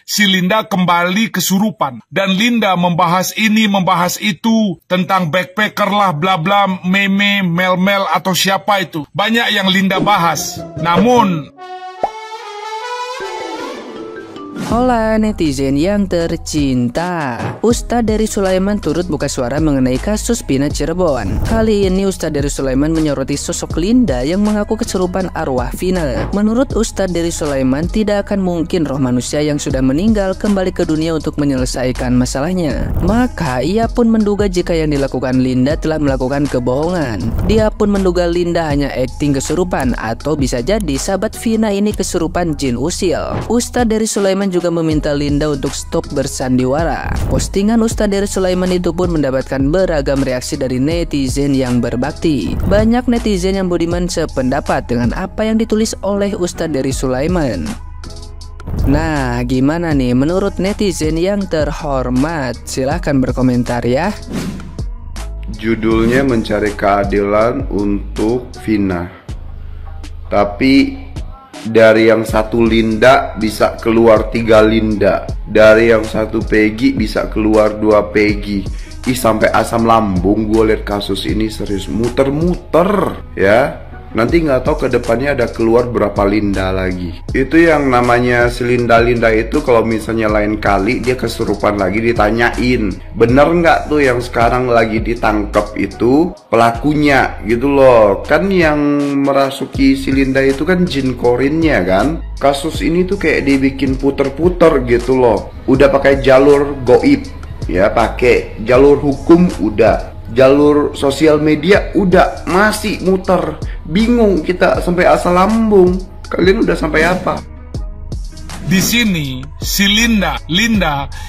si Linda kembali kesurupan. Dan Linda membahas ini, membahas itu, tentang backpacker lah, bla bla, meme, mel-mel atau siapa itu. Banyak yang Linda bahas. Namun, hola netizen yang tercinta, Ustadz Dery Sulaiman turut buka suara mengenai kasus Vina Cirebon. Kali ini Ustadz Dery Sulaiman menyoroti sosok Linda yang mengaku kesurupan arwah Vina. Menurut Ustadz Dery Sulaiman, tidak akan mungkin roh manusia yang sudah meninggal kembali ke dunia untuk menyelesaikan masalahnya. Maka ia pun menduga jika yang dilakukan Linda telah melakukan kebohongan. Dia pun menduga Linda hanya akting kesurupan, atau bisa jadi sahabat Vina ini kesurupan jin usil. Ustadz Dery Sulaiman juga meminta Linda untuk stop bersandiwara. Postingan Ustadz Dery Sulaiman itu pun mendapatkan beragam reaksi dari netizen yang berbakti. Banyak netizen yang budiman sependapat dengan apa yang ditulis oleh Ustadz Dery Sulaiman. Nah, gimana nih menurut netizen yang terhormat? Silahkan berkomentar ya. Judulnya mencari keadilan untuk Vina. Tapi dari yang satu Linda bisa keluar 3 Linda, dari yang satu Peggy bisa keluar 2 Peggy. Sampai asam lambung gue liat kasus ini, serius muter-muter ya. Nanti nggak tahu ke depannya ada keluar berapa Linda lagi. Itu yang namanya si Linda-Linda itu, kalau misalnya lain kali dia kesurupan lagi ditanyain, bener nggak tuh yang sekarang lagi ditangkap itu pelakunya gitu loh. Kan yang merasuki si Linda itu kan jin korinnya kan. Kasus ini tuh kayak dibikin puter-puter gitu loh. Udah pakai jalur goib ya, pakai jalur hukum udah, jalur sosial media udah, masih muter. Bingung kita sampai asal lambung. Kalian udah sampai apa? di sini si Linda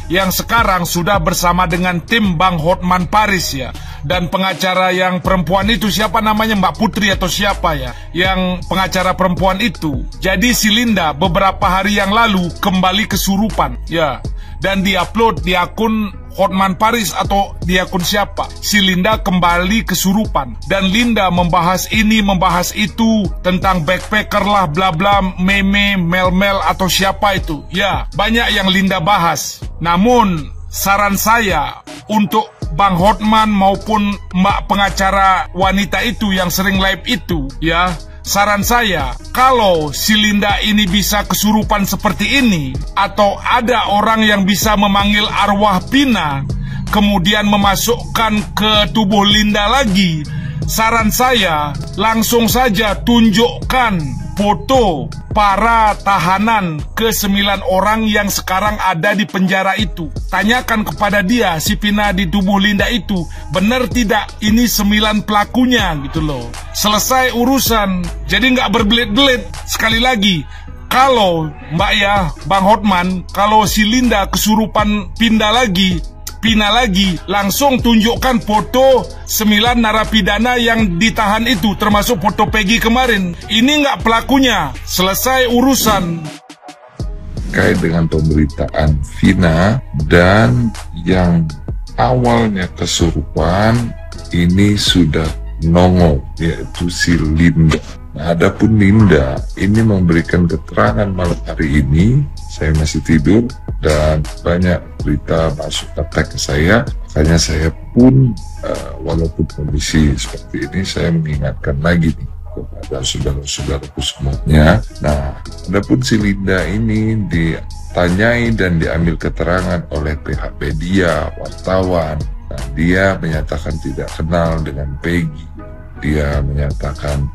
yang sekarang sudah bersama dengan tim Bang Hotman Paris ya. Dan pengacara yang perempuan itu siapa namanya, Mbak Putri atau siapa ya, yang pengacara perempuan itu. Jadi si Linda beberapa hari yang lalu kembali kesurupan ya. Dan diupload di akun Hotman Paris atau di akun siapa, si Linda kembali kesurupan. Dan Linda membahas ini, membahas itu, tentang backpacker lah, bla bla, meme, mel-mel atau siapa itu. Ya, banyak yang Linda bahas. Namun, saran saya untuk Bang Hotman maupun Mbak pengacara wanita itu yang sering live itu, ya, saran saya, kalau si Linda ini bisa kesurupan seperti ini, atau ada orang yang bisa memanggil arwah Vina, kemudian memasukkan ke tubuh Linda lagi, saran saya, langsung saja tunjukkan foto para tahanan ke-9 orang yang sekarang ada di penjara itu. Tanyakan kepada dia, si Vina di tubuh Linda itu, benar tidak ini 9 pelakunya gitu loh. Selesai urusan, jadi nggak berbelit-belit. Sekali lagi, kalau Mbak ya, Bang Hotman, kalau si Linda kesurupan Vina lagi, langsung tunjukkan foto 9 narapidana yang ditahan itu, termasuk foto Peggy kemarin. Ini nggak pelakunya, selesai urusan. Terkait dengan pemberitaan Vina dan yang awalnya kesurupan, ini sudah nongol, yaitu si Linda. Nah, adapun Linda ini memberikan keterangan malam hari ini, saya masih tidur dan banyak berita masuk ke saya, makanya saya pun walaupun kondisi seperti ini, saya mengingatkan lagi nih kepada saudara-saudaraku semuanya. Nah, adapun si Linda ini ditanyai dan diambil keterangan oleh pihak media, wartawan. Nah, dia menyatakan tidak kenal dengan Peggy. Dia menyatakan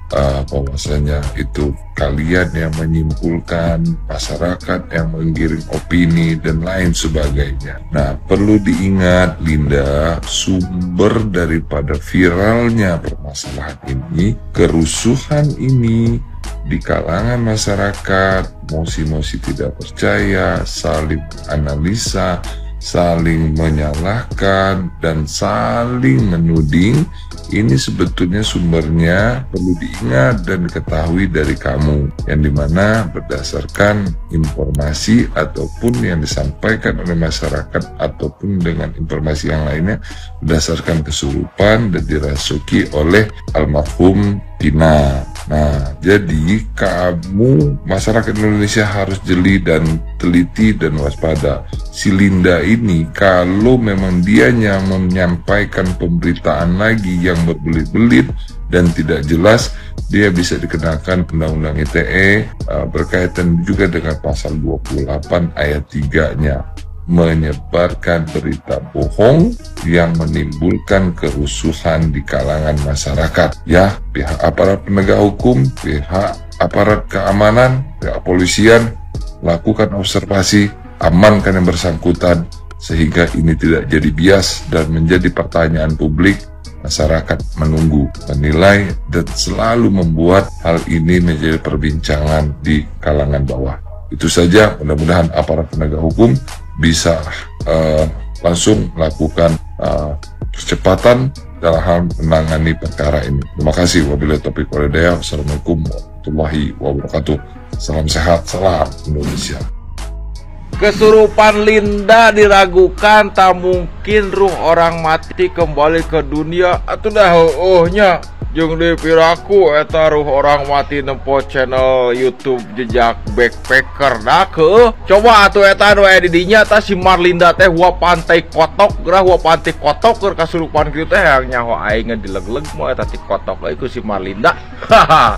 bahwasanya itu kalian yang menyimpulkan, masyarakat yang menggiring opini dan lain sebagainya. Nah, perlu diingat Linda, sumber daripada viralnya permasalahan ini, kerusuhan ini di kalangan masyarakat, mosi-mosi tidak percaya, saling analisa, saling menyalahkan, dan saling menuding, ini sebetulnya sumbernya perlu diingat dan diketahui dari kamu, yang dimana berdasarkan informasi ataupun yang disampaikan oleh masyarakat ataupun dengan informasi yang lainnya berdasarkan kesurupan dan dirasuki oleh almarhum Vina. Nah, jadi kamu masyarakat Indonesia harus jeli dan teliti dan waspada. Si Linda ini kalau memang dianya menyampaikan pemberitaan lagi yang berbelit-belit dan tidak jelas, dia bisa dikenakan Undang-Undang ITE berkaitan juga dengan pasal 28 ayat 3-nya. Menyebarkan berita bohong yang menimbulkan kerusuhan di kalangan masyarakat. Ya, pihak aparat penegak hukum, pihak aparat keamanan, pihak polisian, lakukan observasi, amankan yang bersangkutan, sehingga ini tidak jadi bias dan menjadi pertanyaan publik. Masyarakat menunggu, menilai, dan selalu membuat hal ini menjadi perbincangan di kalangan bawah. Itu saja, mudah-mudahan aparat penegak hukum bisa langsung melakukan percepatan dalam hal menangani perkara ini. Terima kasih. Wabillahi taufiq wal hidayah. Assalamualaikum warahmatullahi wabarakatuh. Salam sehat, salam Indonesia. Kesurupan Linda diragukan, tak mungkin ruh orang mati kembali ke dunia. Atuh dah nya jeung dipiraku eta ruh orang mati nempo channel YouTube Jejak Backpacker dah ke. Coba atuh eta nu aya di dinya tah si Marlinda teh hua pantai kotok, gerah hua pantai kotok keur kasurupan kieu teh yang nyaho aing dileg-leg moal eta ti kotok euy ku si Marlinda.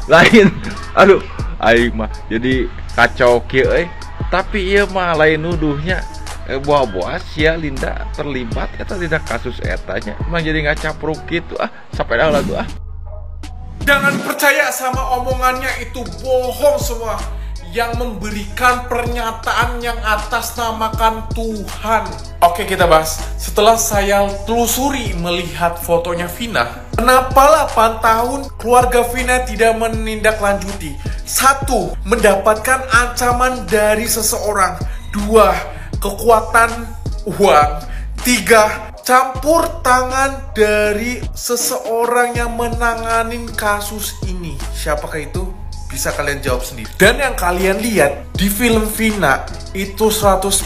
Lain aduh aing mah jadi kacau kieu euy. Tapi ieu mah lain nuduhnya buah-buah sia Linda terlibat eta dina kasus etanya. Emang jadi ngacapruk gitu sampai dah lagu Jangan percaya sama omongannya, itu bohong semua. Yang memberikan pernyataan yang atas namakan Tuhan. Oke, kita bahas. Setelah saya telusuri melihat fotonya Vina, kenapa 8 tahun keluarga Vina tidak menindaklanjuti? 1. Mendapatkan ancaman dari seseorang. 2. Kekuatan uang. 3. Campur tangan dari seseorang yang menanganin kasus ini. Siapakah itu? Bisa kalian jawab sendiri. Dan yang kalian lihat di film Vina itu 100%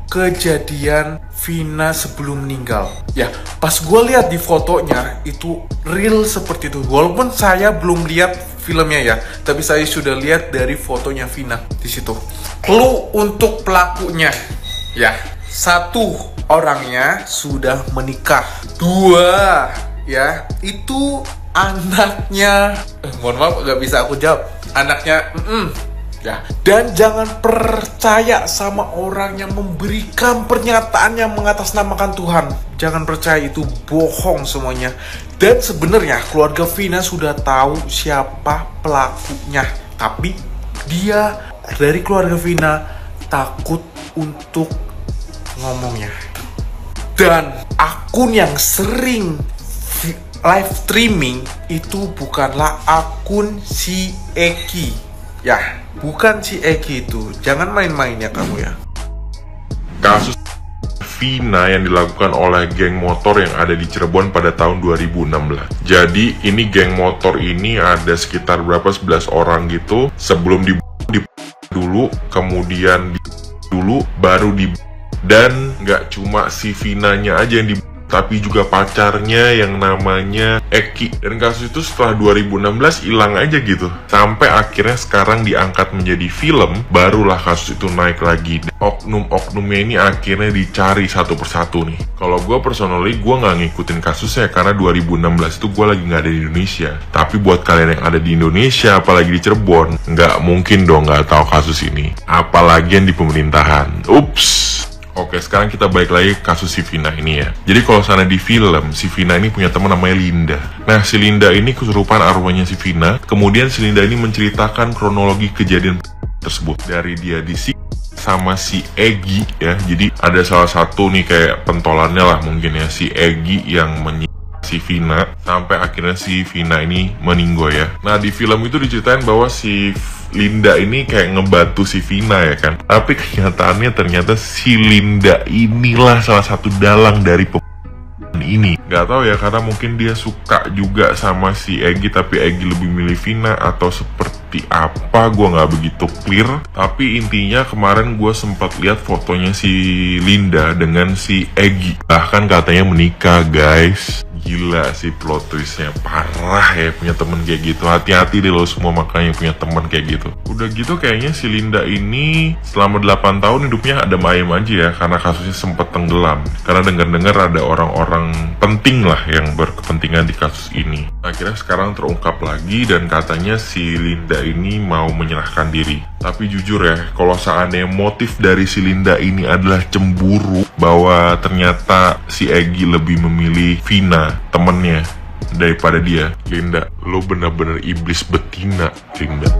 kejadian Vina sebelum meninggal. Ya, pas gue lihat di fotonya itu real seperti itu. Walaupun saya belum lihat filmnya ya, tapi saya sudah lihat dari fotonya Vina di situ. Clue untuk pelakunya, ya, 1. Orangnya sudah menikah. 2. Ya, itu anaknya. Mohon maaf, gak bisa aku jawab. Anaknya, ya. Dan jangan percaya sama orang yang memberikan pernyataan yang mengatasnamakan Tuhan. Jangan percaya, itu bohong semuanya. Dan sebenarnya keluarga Vina sudah tahu siapa pelakunya, tapi dia dari keluarga Vina takut untuk ngomongnya. Dan akun yang sering live streaming itu bukanlah akun si Eki. Ya, bukan si Eki itu. Jangan main-main ya kamu ya. Kasus Vina yang dilakukan oleh geng motor yang ada di Cirebon pada tahun 2016. Jadi ini geng motor ini ada sekitar berapa, 11 orang gitu. Sebelum di dulu, kemudian dulu baru di. Dan nggak cuma si Vinanya aja yang tapi juga pacarnya yang namanya Eki. Dan kasus itu setelah 2016 hilang aja gitu. Sampai akhirnya sekarang diangkat menjadi film, barulah kasus itu naik lagi. Oknum-oknumnya ini akhirnya dicari satu persatu nih. Kalau gue personally, gue nggak ngikutin kasusnya karena 2016 itu gue lagi nggak ada di Indonesia. Tapi buat kalian yang ada di Indonesia, apalagi di Cirebon, nggak mungkin dong nggak tahu kasus ini. Apalagi yang di pemerintahan. Ups. Oke, sekarang kita balik lagi ke kasus si Vina ini ya. Jadi kalau sana di film, si Vina ini punya teman namanya Linda. Nah, si Linda ini kesurupan arwahnya si Vina. Kemudian si Linda ini menceritakan kronologi kejadian tersebut. Dari dia sama si Egi ya. Jadi ada salah satu nih kayak pentolannya lah mungkin ya. Si Egi yang si si Vina, sampai akhirnya si Vina ini meninggal ya. Nah, di film itu diceritain bahwa si Linda ini kayak ngebantu si Vina ya kan. Tapi kenyataannya ternyata si Linda inilah salah satu dalang dari ini. Gak tahu ya, karena mungkin dia suka juga sama si Egy, tapi Egy lebih milih Vina atau seperti apa, gue nggak begitu clear. Tapi intinya kemarin gue sempat lihat fotonya si Linda dengan si Egy, bahkan katanya menikah guys. Gila sih plot twistnya, parah ya punya temen kayak gitu. Hati-hati deh lo semua makanya punya temen kayak gitu. Udah gitu kayaknya si Linda ini selama 8 tahun hidupnya adem ayem aja ya, karena kasusnya sempat tenggelam. Karena dengar-dengar ada orang-orang penting lah yang berkepentingan di kasus ini. Akhirnya sekarang terungkap lagi dan katanya si Linda ini mau menyerahkan diri. Tapi jujur ya, kalau seandainya motif dari si Linda ini adalah cemburu, bahwa ternyata si Egy lebih memilih Vina, temennya, daripada dia, Linda, lo bener-bener iblis betina, Linda.